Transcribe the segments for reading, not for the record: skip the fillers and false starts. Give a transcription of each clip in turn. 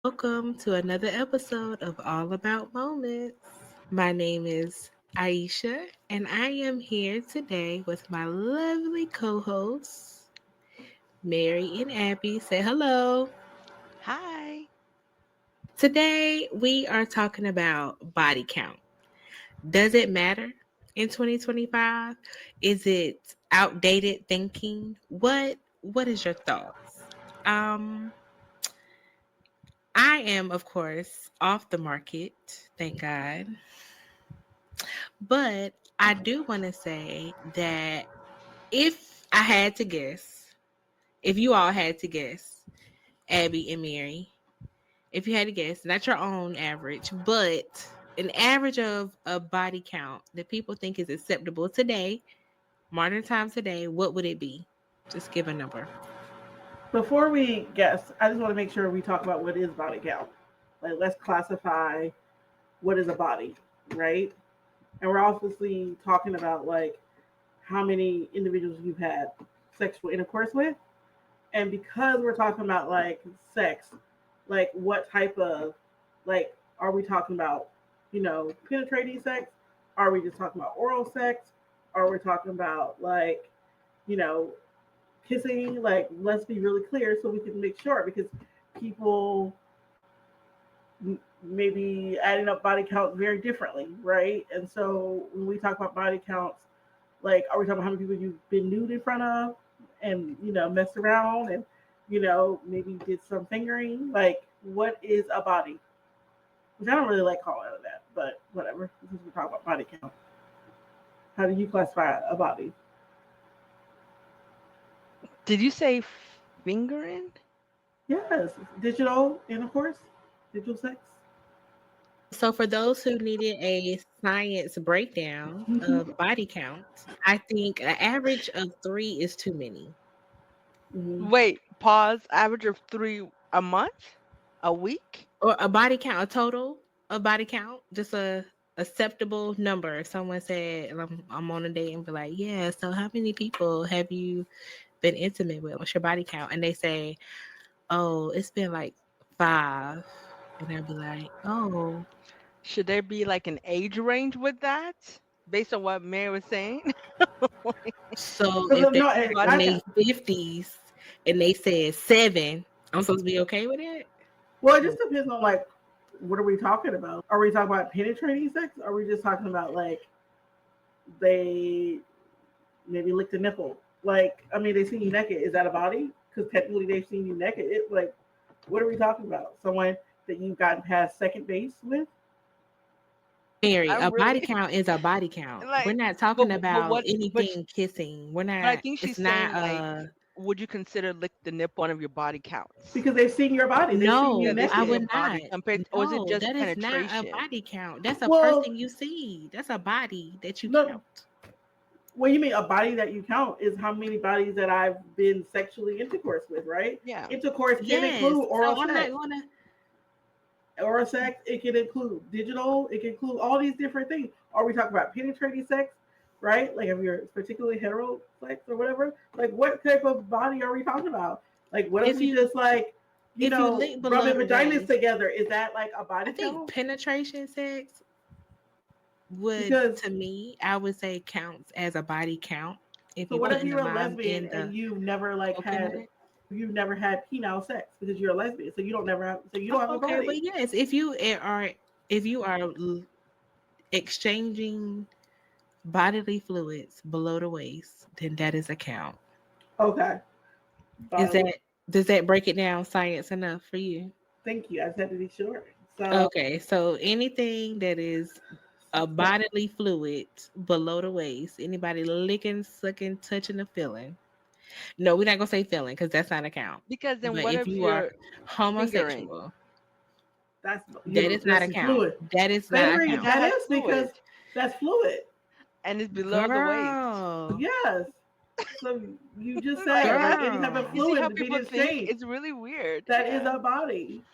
Welcome to another episode of All About Moments. My name is Aisha, and I am here today with my lovely co hosts, Mary and Abby. Say hello. Hi. Today, we are talking about body count. Does it matter in 2025? Is it outdated thinking? What is your thoughts? Um, I am, of course, off the market, thank God. But I do want to say that if I had to guess, if you all had to guess, Abby and Mary, if you had to guess, not your own average, but an average of a body count that people think is acceptable today, modern times today, what would it be? Just give a number. Before we guess, I just want to make sure we talk about what is body count. Like, let's classify what is a body, right? And we're obviously talking about like how many individuals you've had sexual intercourse with. And because we're talking about like sex, like what type of, like, are we talking about, penetrating sex? Are we just talking about oral sex? Are we talking about like, you know, kissing? Like, let's be really clear so we can make sure, because people maybe adding up body count very differently, right? And so when we talk about body counts, like, are we talking about how many people you've been nude in front of and, messed around and, maybe did some fingering? Like, what is a body? Which I don't really like calling it that, but whatever, because we talk about body count. How do you classify a body? Did you say fingering? Yes, digital intercourse, digital sex. So, for those who needed a science breakdown of body count, I think an average of three is too many. Mm-hmm. Wait, pause. Average of 3 a month? A week? Or a body count, a total of body count, just a acceptable number. If someone said, I'm on a date and be like, yeah, so how many people have you been intimate with? What's your body count? And they say, oh, it's been like five. And I'll be like, oh, Should there be like an age range with that? Based on what Mary was saying? so if Because they're no, in Body their count. 50s and they said seven, I'm supposed to be okay with it? well, it just depends on like what are we talking about? Are we talking about penetrating sex? Are we just talking about like they maybe licked a nipple? Like, I mean, they seen you naked. Is that a body? Because technically they've seen you naked. It, like, what are we talking about? Someone that you've gotten past second base with? Mary, I'm a body really count is a body count. We're like, not but talking but about what? anything kissing. We're But I not, think it's she's not saying like, would you consider lick the nipple one of your body counts? Because they've seen your body. They've seen you Yeah, no, they've I seen naked. your would not. body compared, or is it No, just that is not a penetration? body count. That's a Well, person you see. That's a body that you no. count. What you mean a body that you count is how many bodies that I've been sexually intercourse with, right? Yeah. Intercourse can Yes. include So oral I'm not sex. gonna Oral sex, it can include digital, it can include all these different things. Are we talking about penetrating sex, right? Like if you're particularly hetero sex or whatever, like what type of body are we talking about? Like what if if we you just like, if you link below rubbing the vaginas waist, together? Is that like a I body think count? penetration sex would, Because to me, I would say counts as a body count if so you what if putting the you're a mom lesbian in and the coconut. you've never had penile sex because you're a lesbian, so you don't never have, so you don't have Oh, a okay, body. but yes, if you are exchanging bodily fluids below the waist, then that is a count. Okay. Is Uh, that does that break it down science enough for you? Thank you. I just had to be sure. So Okay, so anything that is a bodily fluid below the waist. Anybody licking, sucking, touching, or feeling. No, we're not gonna say feeling because that's not a count. Because then But what if if you are you're fingering? homosexual, That's that is not that's a count. fluid. That is not a Fingering, count. That that has is because fluid that's fluid. and it's below the waist. Girl, Yes. So you just said Like like any type of girl, you see how fluid being people think? exchanged. It's really weird. That is Yeah. a body.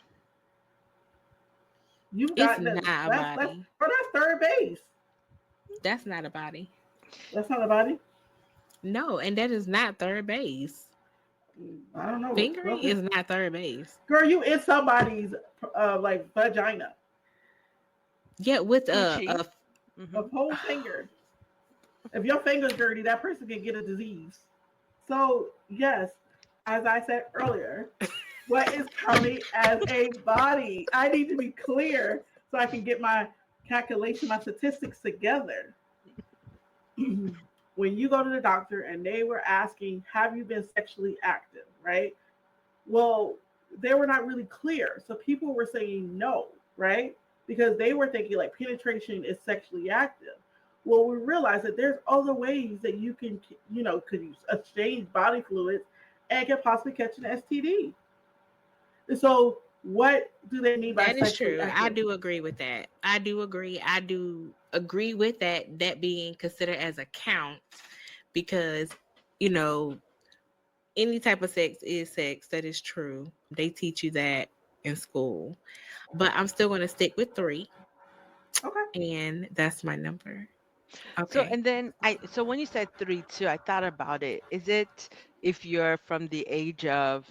You've it's got that. not a That's body. or that's third base. That's not a body. That's not a body. No, and that is not third base. I don't know. Fingering Okay. is not third base. Girl, you in somebody's like vagina, Yeah, with Coochie. a Hmm. whole finger. If your finger's dirty, that person can get a disease. So yes, as I said earlier, what is counting as a body? I need to be clear so I can get my calculation, my statistics together. When you go to the doctor and they were asking, have you been sexually active, right? Well, they were not really clear. So people were saying no, right? Because they were thinking like penetration is sexually active. Well, we realized that there's other ways that you can, could use exchange body fluids and can possibly catch an STD. So, what do they mean by That is sexually true. I active? do agree with that. I do agree. I do agree with that being considered as a count because, you know, any type of sex is sex. That is true. They teach you that in school. But I'm still going to stick with 3, Okay. and that's my number. So Okay. and then so when you said 3 too, I thought about it. Is it if you're from the age of,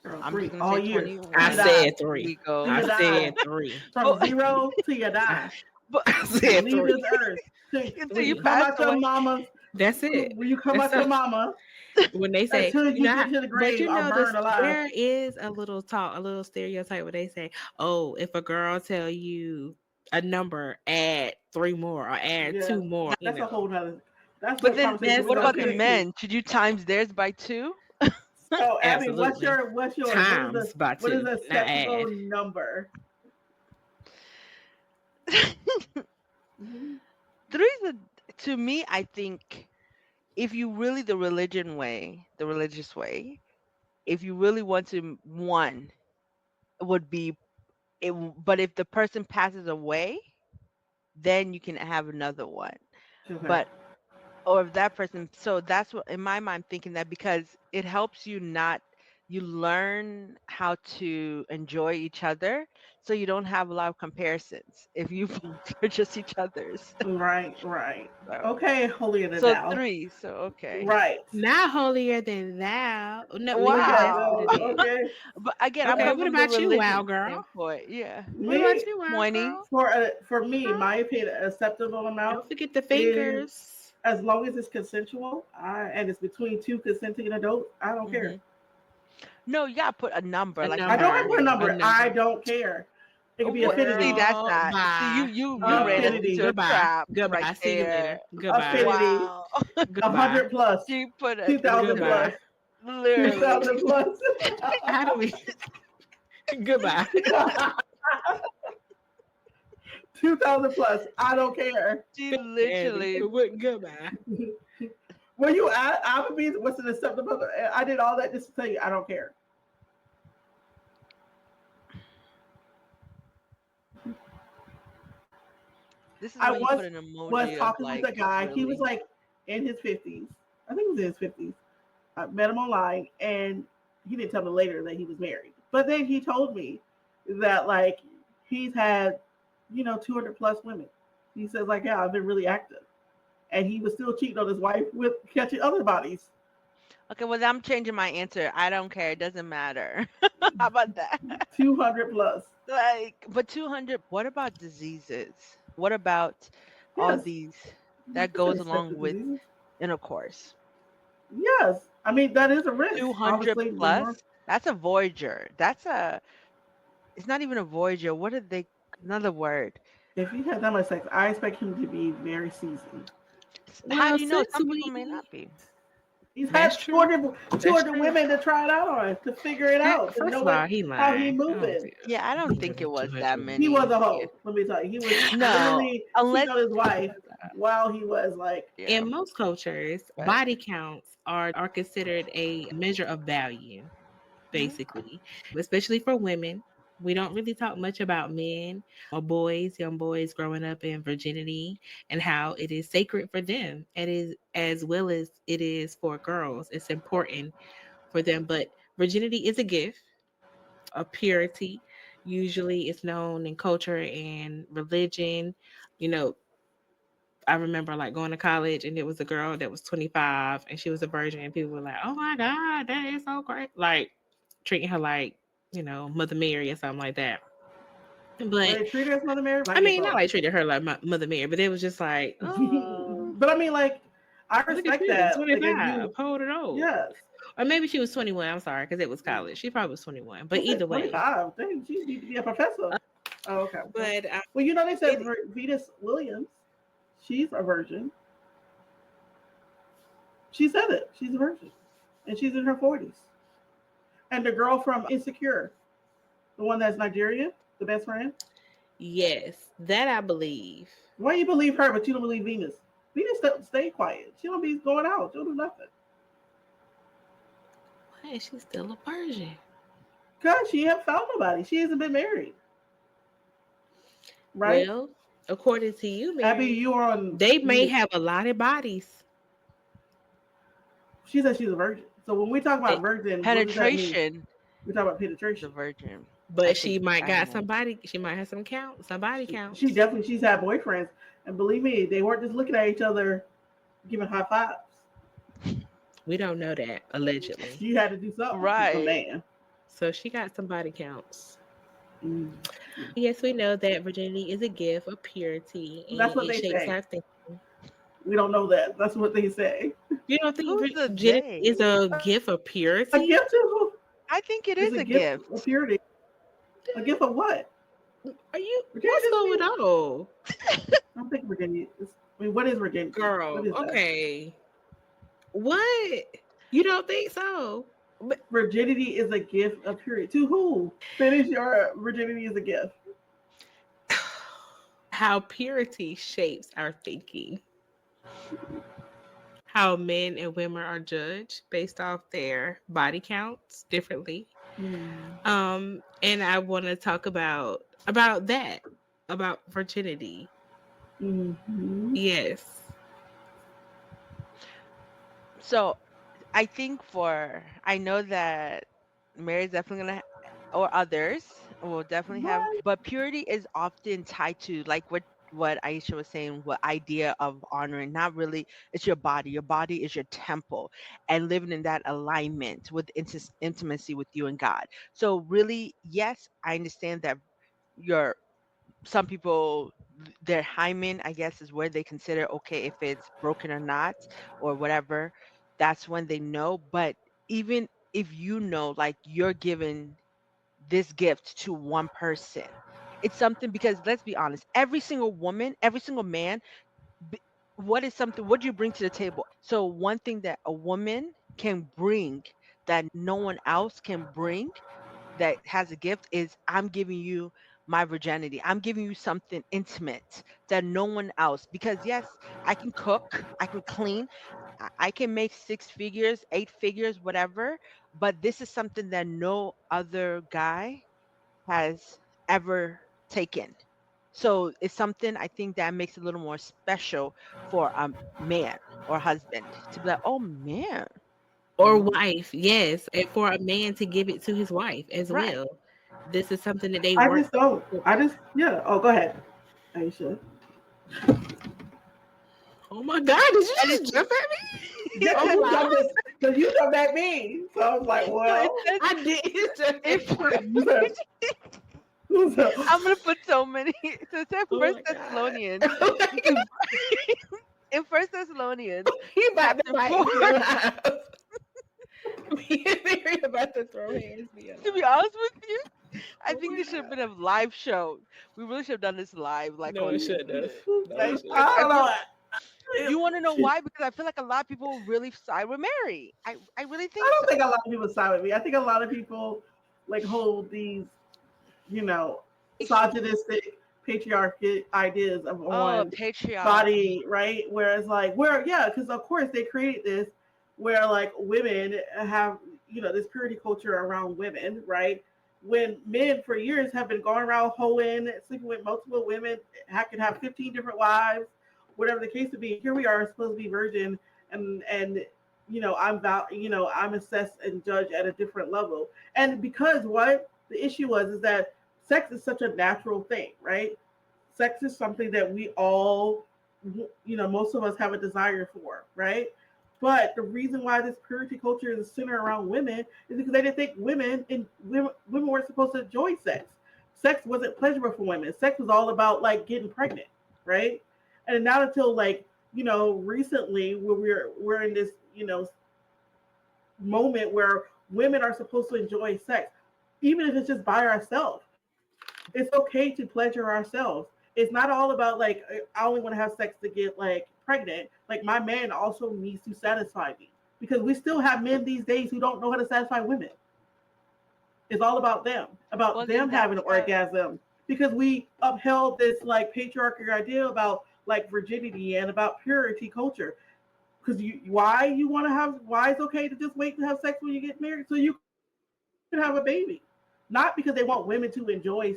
Girl, I'm just three gonna all say years till I you 21, die. said 3. we Till go. I you die. said 3. From Oh, zero till you I, die. but I You said leave 3. this earth. Till until when you you 3. come pass out your away. mama's, That's it. when you come That's out your all. mama, When they say, until you you know, get to the but grave, you are know, this burned alive. there is a little talk, a little stereotype where they say, "Oh, if a girl tell you a number, add 3 more or add Yeah, 2 more." You that's a whole know, nother. That's But what then conversation that's we're what gonna about get the okay. into. men? Should you times theirs by 2? So, Abby, Absolutely, what's yours? times by What is 2, a not acceptable add. number? Mhm. 3 is to me, I think if you really the religious way, if you really want to, one would be but if the person passes away, then you can have another one. Okay. But or if that person, so that's what in my mind I'm thinking, that because it helps you not, you learn how to enjoy each other, so you don't have a lot of comparisons if you both are just each other's. Right, right. So Okay, holier than so thou. 3, so okay. Right. Not holier than thou. No, well, yeah, Okay, that's what Wow. it is. okay. But again, I'm Okay, coming what from the about you, religion wow girl? standpoint. Yeah. What about Me, you, wow 20. girl? for me, Huh? my opinion, acceptable amount Don't forget the is fingers. as long as it's consensual, and it's between two consenting adults. I don't care. Hmm. No, you gotta put a number, A like I you don't have have to number. to put a say. A number. I number. don't care. It could be What? See, affinity. that's Girl, not. See, you bye. you ran us Affinity. into a Goodbye. trap right Goodbye. See you later. there. Goodbye. Affinity. Wow. A Goodbye. hundred plus. She put us 2,000 into plus. Goodbye. 2,000 literally. plus. How do we? Goodbye. 2,000 plus. I don't care. She Abby, literally. goodbye. Were you at Applebee's? What's an acceptable? I did all that just to tell you I don't care. This is I when you put was an was emoji of talking with like a guy. He was really. like in his 50s. I think he was in his 50s. I met him online, and he didn't tell me later that he was married. But then he told me that like he's had 200 plus women. He says like, yeah, I've been really active, and he was still cheating on his wife with catching other bodies. Okay, well, I'm changing my answer. I don't care. It doesn't matter. How about that? 200 plus. Like, but 200, what about diseases? What about all Yes, these you that can goes accept the along with diseases. intercourse? Yes, I mean that is a risk. 200 Obviously, the plus? more That's a Voyager. It's not even a Voyager. What did they, another word? if he had that much sex, I expect him to be very seasoned. How Well, do you know? since Some people may we not be. He's That's had true. two That's hundred true. women to try it out on, to figure it out, to First know of all, what he how he lying. I don't moving. see Yeah, I don't think more it than was that 200 He women. was many. a Yeah. hoe. Let me tell you, he was No, literally cheating unless on his wife while he was like, yeah, In most cultures, right. body counts are considered a measure of value, mhm, basically, especially for women. We don't really talk much about men or boys, young boys growing up in virginity and how it is sacred for them. It is as well as it is for girls. It's important for them. But virginity is a gift of purity. Usually it's known in culture and religion. You know, I remember like going to college and it was a girl that was 25 and she was a virgin and people were like, "Oh my God, that is so great." Like treating her like, Mother Mary or something like that. were But they treated as Mother Mary? I Might be mean, not both. like treated her like Mother Mary, but it was just like, oh, But I mean, like, I look at respect you, that. Like, if 25, you, hold it on. yes, Or maybe she was 21. I'm sorry, because it was college. She probably was 21. But who said either twenty way, five? Dang, she need to be a professor. uh, Oh, okay. but Well, you know they said it, Venus Williams, she's a virgin. She said it. She's a virgin, and she's in her 40s. And the girl from Insecure, the one that's Nigerian, the best friend. yes, that I believe. Why you believe her, but you don't believe Venus? Venus stay quiet. She don't be going out. She don't do nothing. Why is she still a virgin? Cause she ain't found nobody. She hasn't been married, right? Well, according to you, Abby, Mary, you are on they may mute. have a lot of bodies. She said she's a virgin. So when we talk They, about virgin, what does that mean? Penetration We talk about is a penetration. virgin. I but think she might I don't got know. somebody. She might have some body She counts. definitely she's had boyfriends, and believe me, they weren't just looking at each other, giving high fives. We don't know that allegedly. She had to do something with a Right. man. So she got some body counts. Mm. Yes, we know that virginity is a gift of purity That's and what it they shapes say. our thinking. We don't know that. That's what they say. You don't think Who's the virginity they? is a gift of A purity? gift to I think it is is a a gift of gift. purity. A gift of what? Are you? Virginia What's doesn't going mean. on, I don't think Virginia is. I mean, what is virginity? What girl? is that? Okay, what? You don't think so? But Virginity is a gift of purity. To who? Finish your virginity is a gift. how purity shapes our thinking, how men and women are judged based off their body counts differently. Hmm. And I want to talk about that, about virginity. Mm-hmm. Yes. So I think I know that Mary's definitely gonna, or others will definitely have, What? but purity is often tied to like what Aisha was saying, what idea of honoring, not really, it's your body. Your body is your temple and living in that alignment with intimacy with you and God. So really, yes, I understand that your some people their hymen, I guess, is where they consider okay if it's broken or not or whatever. That's when they know. But even if you know, like you're giving this gift to one person, it's something because let's be honest, every single woman, every single man, what is something? What do you bring to the table? So one thing that a woman can bring that no one else can bring that has a gift is I'm giving you my virginity. I'm giving you something intimate that no one else, because yes, I can cook, I can clean, I can make six figures, eight figures, whatever, but this is something that no other guy has ever taken. So it's something I think that makes it a little more special for a man or husband to be like, oh man, Or mm, wife, yes. And for a man to give it to his wife as right. well. This is something that they I work just don't. for. I just yeah. Oh, go ahead, Aisha. Oh my God, did you And it's just jump at me? Yeah, Oh because you my, jumped at, because you jumped at me. So I was like, so it well, says I didn't jump if at you. you said, you said I'm gonna put so many. So it said Oh First my God. Thessalonians, Oh my God. in First Thessalonians He about to chapter fight 4. me alive. Me and Mary about to throw hands me To be alive. honest with you, I Oh think my this should have God. been a live show. We really should have done this live, like No, on it should have. No, it like should I have. don't know. You want to know why? Because I feel like a lot of people really side with Mary. I really I think don't so. think a lot of people side with me. I think a lot of people like hold these, you know, misogynistic, patriarchal ideas of Oh, on patriarchy. body, right? Whereas like where yeah, because of course they created this where like women have this purity culture around women, right? When men for years have been going around hoeing, sleeping with multiple women, can have 15 different wives, whatever the case would be. Here we are supposed to be virgin, and I'm assessed and judged at a different level. And because what the issue was is that sex is such a natural thing, right? Sex is something that we all, most of us have a desire for, right? But the reason why this purity culture is centered around women is because they didn't think women weren't supposed to enjoy sex. Sex wasn't pleasurable for women. Sex was all about like getting pregnant, right? And not until like recently where we're in this moment where women are supposed to enjoy sex, even if it's just by ourselves. It's okay to pleasure ourselves. It's not all about like I only want to have sex to get like pregnant. Like my man also needs to satisfy me because we still have men these days who don't know how to satisfy women. It's all about Well, then them having that's an why. orgasm because we upheld this like patriarchal idea about like virginity and about purity culture. Because why it's okay to just wait to have sex when you get married so you can have a baby, not because they want women to enjoy sex.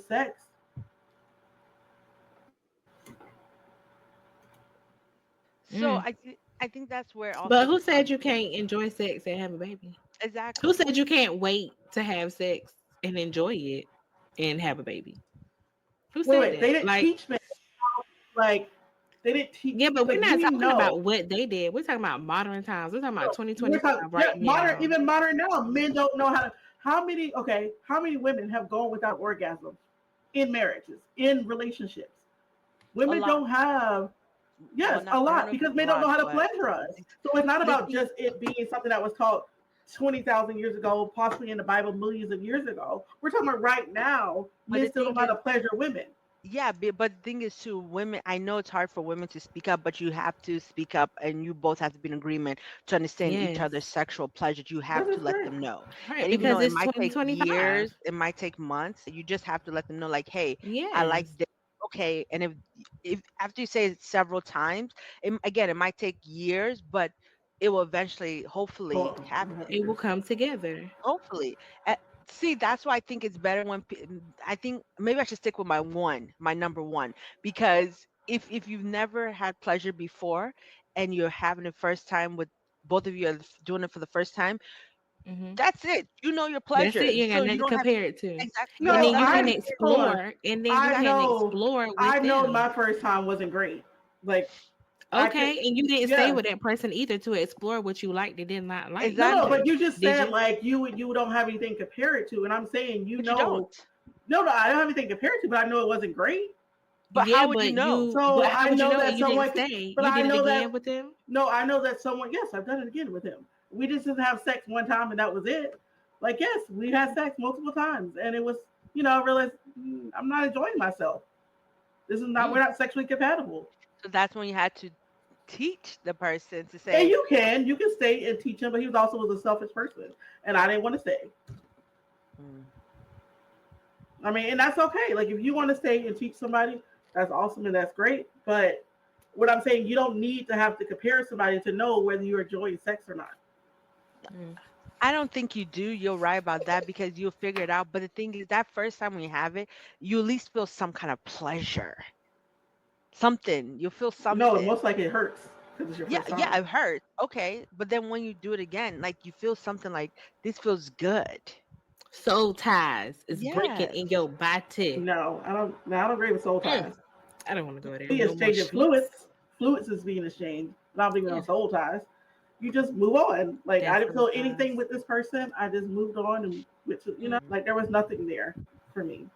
So I think that's where But also who said becomes you can't enjoy sex and have a baby? Who exactly. said you can't wait to have sex and enjoy it and have a baby? Who said Wait, they that? didn't Like, teach me like they didn't teach yeah, but we're like not we talking about know. what they did. We're talking about modern times. We're talking about We're talking 2025 yeah, right modern now. even modern now, men don't know how to how many women have gone without orgasms in marriages, in relationships? A Women lot. don't have Well, yes, not a I don't lot know if because it's a men don't know lot, how to but pleasure us. So it's not but the about thing just it being something that was taught 20,000 years ago, possibly in the Bible millions of years ago. We're talking about right now, but men the still thing don't know how is to pleasure women. yeah, but the thing is too, women, I know it's hard for women to speak up, but you have to speak up and you both have to be in agreement to understand each other's Yes. sexual pleasure. You This have to is let great. them know. Right. And even though Because it it's might take 2025. years, it might take months, you just have to let them know, like, hey, I like Yes. this. Okay. And if after you say it several times, again, it might take years, but it will eventually, hopefully, Oh, happen. It will come together. Hopefully. Uh, See, that's why I think it's better when I think maybe I should stick with my number one, because if you've never had pleasure before and you're having it first time with both of you are doing it for the first time, Hmm. that's it. You know your That's pleasure, it. You ain't got so nothing you to don't have compare it to. exactly. You And have no, then you nothing can to. hold on. explore, and then you I can know, explore I with know them. my first time wasn't great. Like I could, Okay. And you didn't stay yes. with that person either to explore what you liked and did not like No, no, Exactly, but either. you just Did said you? like you don't have anything to compare it to, and I'm saying but you don't. no, no, I don't have anything to compare it to, but I know it wasn't great. But Yeah, how would you but know? So how I would you know know? And that you didn't someone, stay. but You I did it know again that with them. no, I know that someone. Yes, I've done it again with him. We just didn't have sex one time, and that was it. Like yes, we had sex multiple times, and it was I realized I'm not enjoying myself. This is not Mm. we're not sexually compatible. So that's when you had to teach the person to And say, you can stay and teach him, but he was also was a selfish person, and I didn't want to stay. mm. I mean, and that's okay. Like if you want to stay and teach somebody, that's awesome and that's great. But what I'm saying, you don't need to have to compare somebody to know whether you're enjoying sex or not. Mm. I don't think you do. You're right about that because you'll figure it out. But the thing is, that first time when you have it, you at least feel some kind of pleasure. Something. You'll feel No, something. most likely it hurts because it's your Yeah, first yeah, time. I've heard. Okay. But then when you do it again, like you feel something like this feels good. Soul ties is breaking in Yes. your body. No, I don't. No, I don't agree with soul Mm. ties. I don't want to go there. We No more exchanging sheets. fluids. Fluids is being exchanged. But I don't think Yeah, on soul ties. You just move on. Like I that's didn't soul feel anything ties. with this person. I just moved on and Mm. like there was nothing there for me.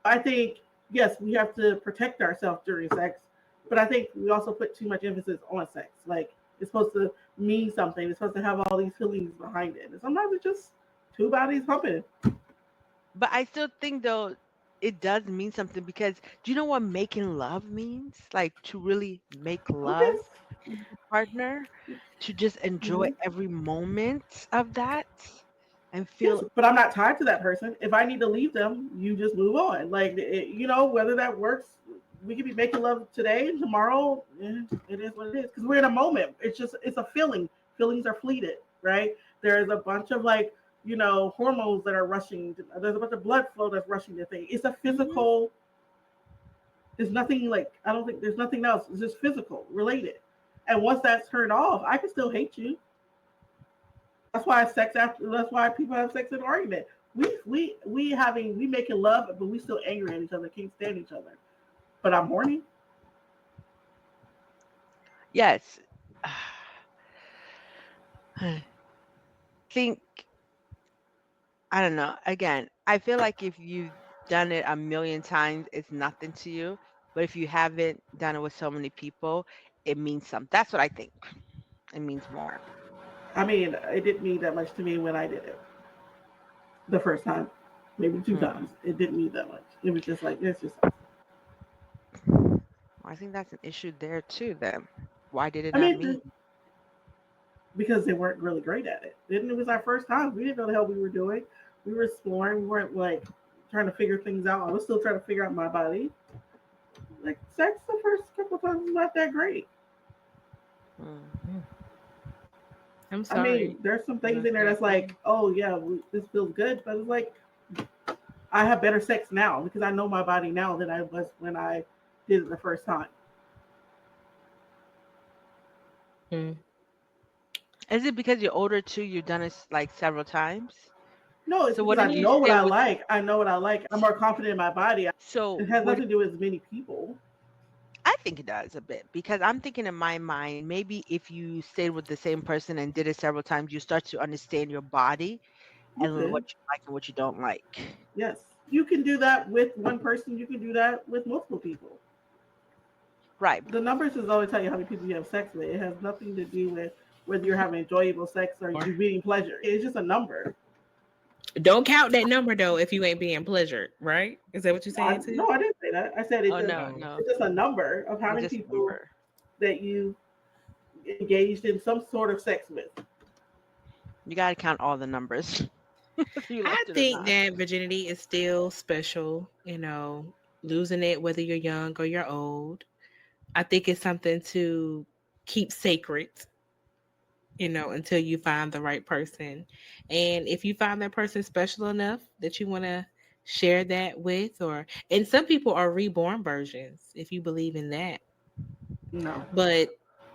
I think yes, we have to protect ourselves during sex, but I think we also put too much emphasis on sex. Like it's supposed to mean something. It's supposed to have all these feelings behind it. And sometimes it's just two bodies humping. But I still think though, it does mean something because do you know what making love means? Like to really make Okay. love with your partner, to just enjoy Mhm. every moment of that and Yes, feel. but I'm not tied to that person. If I need to leave them, you just move on. Like whether that works, we could be making love today, tomorrow. It is what it is because we're in a moment. It's a feeling. Feelings are fleeting, right? There's a bunch of hormones that are rushing. There's a bunch of blood flow that's rushing to thing. It's a Mhm. physical. There's nothing like I don't think there's nothing else. It's just physical related. And once that's turned off, I can still hate you. That's why people have sex in an argument. We making love, but we still angry at each other, can't stand each other. But I'm horny. Yes. Think I don't know. Again, I feel like if you've done it a million times, it's nothing to you. But if you haven't done it with so many people, it means something. That's what I think. It means more. I mean, it didn't mean that much to me when I did it the first time, maybe two Hmm. times. It didn't mean that much. It was just like it's just. I think that's an issue there too. Then why did it I not mean, mean? because they weren't really great at it. It was our first time. We didn't know the hell we were doing. We were exploring. We weren't like trying to figure things out. I was still trying to figure out my body. Like sex, the first couple of times was not that great. Hmm. I'm I mean, sorry. there's some things That's in there not that's like, oh yeah, this feels good, but it's like I have better sex now because I know my body now than I was when I did it the first time. mm. Is it because you're older too? You've done it like several times. No, it's So because what I did you know what say I was? like. I know what I like. I'm more confident in my body. So It has what? nothing to do with many people. I think it does a bit because I'm thinking in my mind, maybe if you stayed with the same person and did it several times, you start to understand your body You and could, what you like and what you don't like. yes, you can do that with one person. You can do that with multiple people. Right. The numbers is always tell you how many people you have sex with. It has nothing to do with whether you're having enjoyable sex or Or you're being pleasure. It's just a number. don't count that number though if you ain't being pleasured, right? Is that what you're saying too? No, I didn't say that. I said Oh no, Oh, no. it's just a number of how It's many just a people number. that you engaged in some sort of sex with. You gotta count all the numbers, whether you I liked it or think not. that virginity is still special, losing it whether you're young or you're old. I think it's something to keep sacred, until you find the right person. And if you find that person special enough that you want to share that with, and some people are reborn versions, if you believe in that. No, But,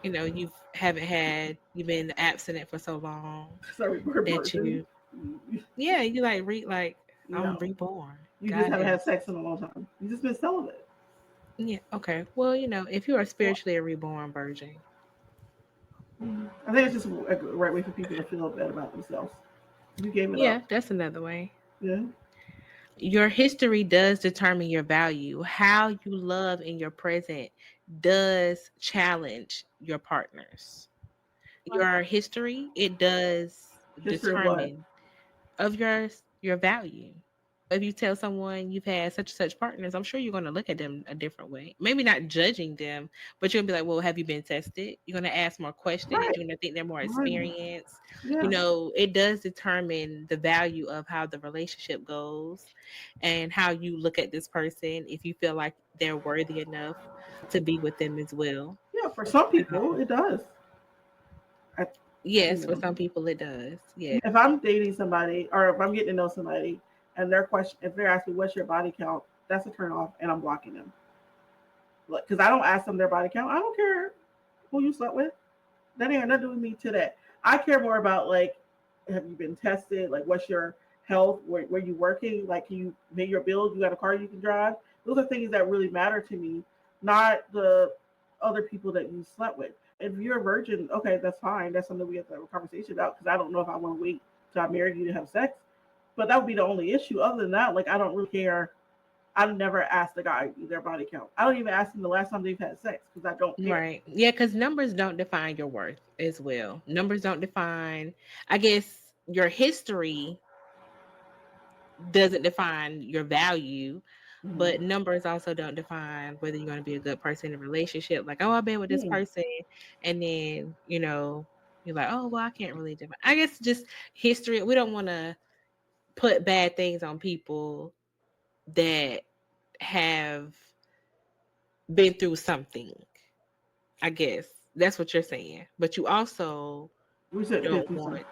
you've been abstinent for so long sorry, bird that person. yeah, you like, I'm No, reborn. you just God haven't had has, sex in a long time. You just been celibate. yeah, okay. Well, if you are Well, spiritually a reborn virgin, I think it's just a right way for people to feel bad about themselves. You gave it yeah, up. that's another way. Yeah. Your history does determine your value. How you love in your present does challenge your partners. Your history, it does History of what? determine of your value. If you tell someone you've had such and such partners, I'm sure you're going to look at them a different way. Maybe not judging them, but you're going to be like, well, have you been tested? You're going to ask more questions. Right. You're going to think they're more Right. experienced. Yeah. It does determine the value of how the relationship goes and how you look at this person if you feel like they're worthy enough to be with them as well. Yeah. For some people, Um, it does. I, you yes, for know, some people it does. Yeah. if I'm dating somebody or if I'm getting to know somebody and if they're asking what's your body count, that's a turn off, and I'm blocking them. Because I don't ask them their body count. I don't care who you slept with. That ain't nothing to do with me today. I care more about like, have you been tested? Like, what's your health? Where you working? Like, can you pay your bills? You got a car you can drive? Those are things that really matter to me, not the other people that you slept with. If you're a virgin, okay, that's fine. That's something we have to have a conversation about because I don't know if I want to wait till I marry you to have sex. But that would be the only issue. Other than that, like, I don't really care. I never ask the guy their body count. I don't even ask them the last time they've had sex because I don't care. Right. Yeah, because numbers don't define your worth as well. Numbers don't define, I guess, your history doesn't define your value, But numbers also don't define whether you're going to be a good person in a relationship. Like, oh, I've been with this Mm. person, and then you're like, oh, well, I can't really define. I guess just history. We don't want to put bad things on people that have been through something. I guess that's what you're saying. But you also We said been don't through some. want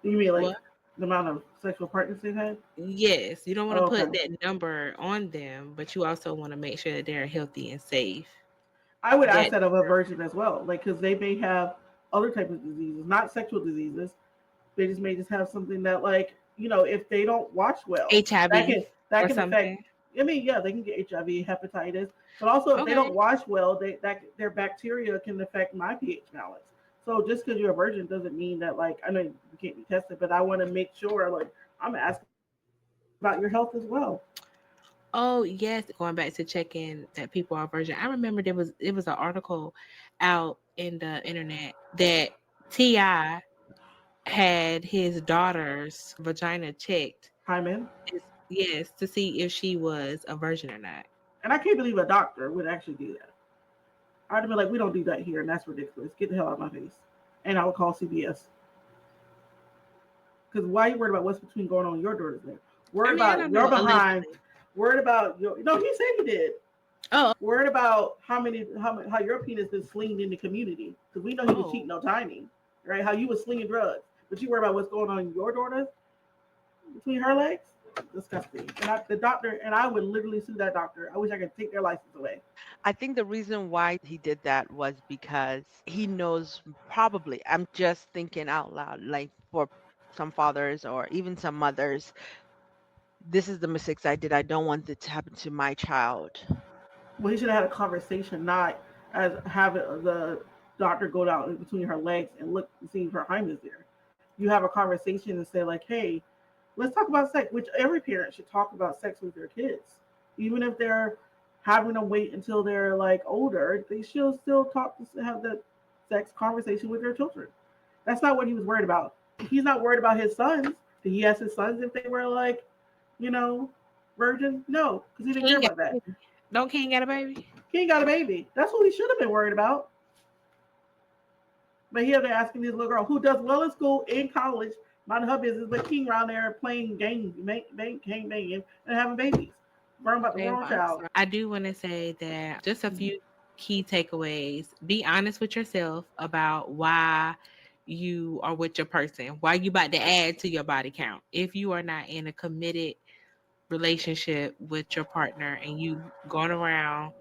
You mean like what? the amount of sexual partners they've had? Yes, you don't want to Oh, put okay. that number on them, but you also want to make sure that they're healthy and safe. I would ask That that of a virgin as well, like because they may have other types of diseases, not sexual diseases. They just may just have something that, like, if they don't watch well, that HIV can that or can affect. something. I mean, yeah, they can get HIV, hepatitis, but also if they don't Okay. watch well, their bacteria can affect my pH balance. So just because you're a virgin doesn't mean that, like, I know you can't be tested, but I want to make sure, like, I'm asking about your health as well. Oh yes, going back to checking that people are virgin. I remember there was an article out in the internet that Ti had his daughter's vagina checked. Hi, man. Yes, to see if she was a virgin or not. And I can't believe a doctor would actually do that. I'd have been like, we don't do that here, and that's ridiculous. Get the hell out of my face. And I would call CBS. Because why are you worried about what's between going on in your daughter's there? I Worried mean, I about don't your know behind. allegedly. Worried about your. No, he said he did. Oh, Worried about how your penis been slinged in the community. Because we know he was oh, cheating on Tiny, right? How you was slinging drugs, but you worry about what's going on in your daughter between her legs. Disgusting. The doctor, and I would literally sue that doctor. I wish I could take their license away. I think the reason why he did that was because he knows, probably, I'm just thinking out loud, like for some fathers or even some mothers, this is the mistakes I did. I don't want it to happen to my child. Well, he should have had a conversation, not as have the doctor go down in between her legs and look and see if her hymen is there. You have a conversation and say like, "Hey, let's talk about sex." Which every parent should talk about sex with their kids, even if they're having them wait until they're like older. They should still talk to have the sex conversation with their children. That's not what he was worried about. He's not worried about his sons. Did he ask his sons if they were like, you know, virgin? No, because he didn't care King got about a that. baby. Don't King got a baby? He ain't got a baby. That's what he should have been worried about. But here they're asking this little girl who does well in school, in college, minding her business, but King around there playing games, gang banging, and having babies. Worrying about the Okay, well, wrong I'm child. sorry. I do want to say that just a few key takeaways. Be honest with yourself about why you are with your person, why you about to add to your body count. If you are not in a committed relationship with your partner and you going around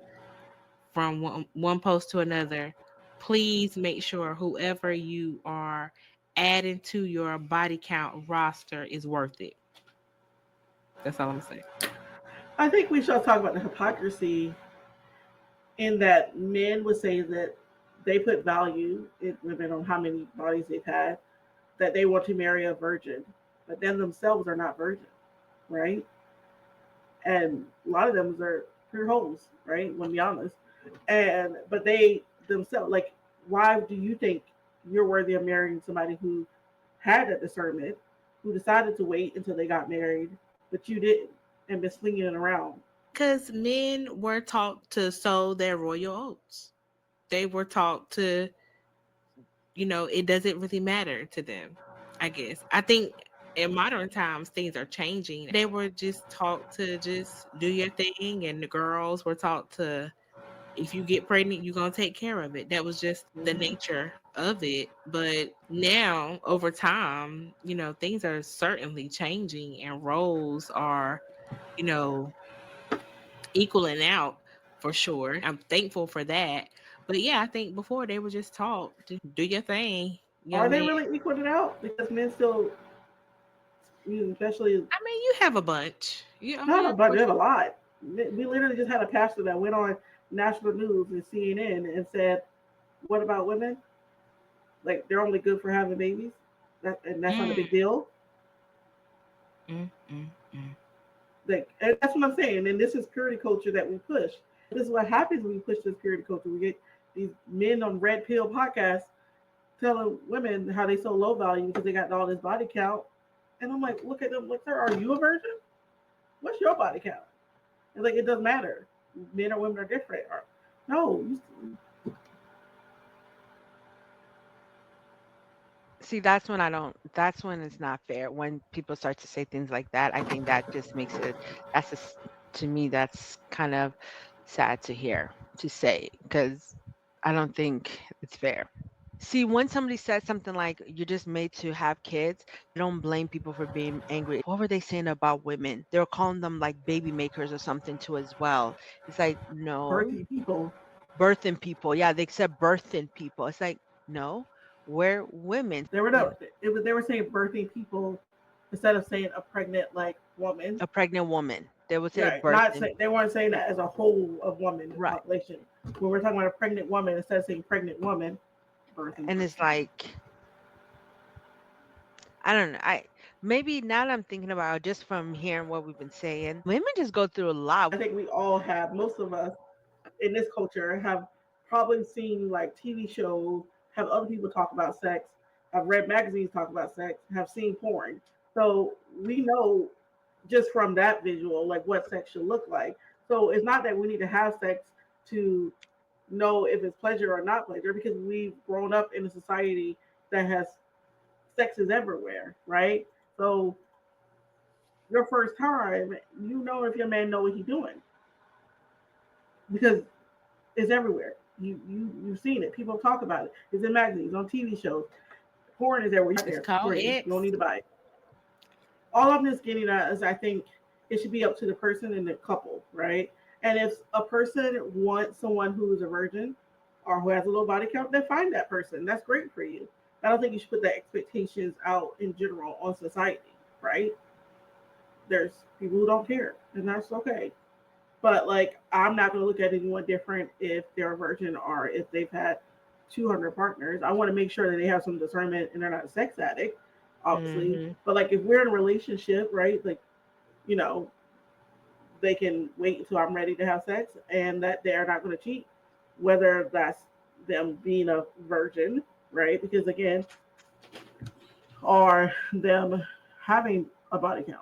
from one post to another, please make sure whoever you are adding to your body count roster is worth it. That's all I'm gonna say. I think we should talk about the hypocrisy in that men would say that they put value in women on how many bodies they've had, that they want to marry a virgin, but then themselves are not virgin, right? And a lot of them are pure holes, right? When be honest. And but they themselves, like, why do you think you're worthy of marrying somebody who had that discernment, who decided to wait until they got married, but you didn't, and been slinging it around? Because men were taught to sow their royal oats. They were taught to, it doesn't really matter to them, I guess. I think in modern times, things are changing. They were just taught to just do your thing, and the girls were taught to, if you get pregnant, you're going to take care of it. That was just the Mm-hmm. nature of it. But now, over time, things are certainly changing and roles are, you know, equaling out for sure. I'm thankful for that. But yeah, I think before they were just taught to do your thing, Are young they man. really equaling it out? Because men still, especially I mean, you have a bunch. Yeah, I not mean, a of bunch, course. we have a lot. We literally just had a pastor that went on national news and CNN and said, "What about women? Like they're only good for having babies, and that's not a Mm, big deal." mm, mm, mm. Like, and that's what I'm saying. And this is purity culture that we push. This is what happens when we push this purity culture. We get these men on red pill podcasts telling women how they so low value because they got all this body count. And I'm like, look at them. Look, sir, are you a virgin? What's your body count? It's like it doesn't matter. Men or women are different. Or, no, See, that's when I don't, that's when it's not fair. When people start to say things like that, I think that just makes it, that's just, to me, that's kind of sad to hear, to say, because I don't think it's fair. See, when somebody says something like, you're just made to have kids, I don't blame people for being angry. What were they saying about women? They were calling them like baby makers or something too as well. It's like, no, birthing people. birthing people. Yeah, they said birthing people. It's like, no, we're women. They were You know, no, it was they were saying birthing people instead of saying a pregnant like woman. a pregnant woman. They would say Right. Not birthing. say, they weren't saying that as a whole of woman Right. population. When we're talking about a pregnant woman, instead of saying pregnant woman, birthing And it's person. like, I don't know. I maybe now that I'm thinking about it, just from hearing what we've been saying, women just go through a lot. I think we all have, most of us in this culture have probably seen like TV shows, have other people talk about sex, have read magazines talk about sex, have seen porn. So we know just from that visual like what sex should look like. So it's not that we need to have sex to know if it's pleasure or not pleasure because we've grown up in a society that has sex is everywhere, right? So your first time, you know if your man know what he's doing because it's everywhere. You've seen it. People talk about it. It's in magazines, on TV shows. Porn is everywhere. It's There called for you. You don't X. need to buy it. All I'm just getting at is I think it should be up to the person and the couple, right? And if a person wants someone who is a virgin or who has a low body count, then find that person. That's great for you. I don't think you should put the expectations out in general on society, right? There's people who don't care, and that's okay. But like, I'm not going to look at anyone different if they're a virgin or if they've had 200 partners. I want to make sure that they have some discernment and they're not a sex addict, obviously. Mm-hmm. But like, if we're in a relationship, right? Like, you know, they can wait until I'm ready to have sex, and that they're not going to cheat, whether that's them being a virgin, right? Because again, or them having a body count.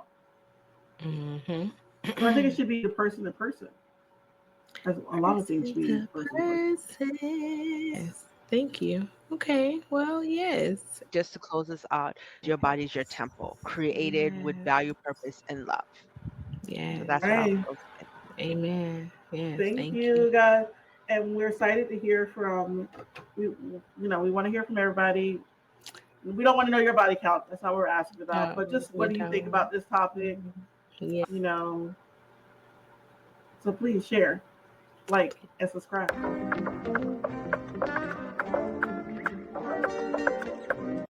Mm-hmm. So I think it should be the person to person. As a lot of things should Person be to person to person. person. Yes. Thank you. Okay. Well, yes. Just to close this out, your body is your temple, created with Yes. value, purpose, and love. So Yes. that's what I'll Right. close with. Amen. Yes. Thank Thank you. you, guys. And we're excited to hear from we. We want to hear from everybody. We don't want to know your body count. That's not what we're asking about. No, But just we what do you think don't. about this topic? Yes. You know, so please share, like, and subscribe.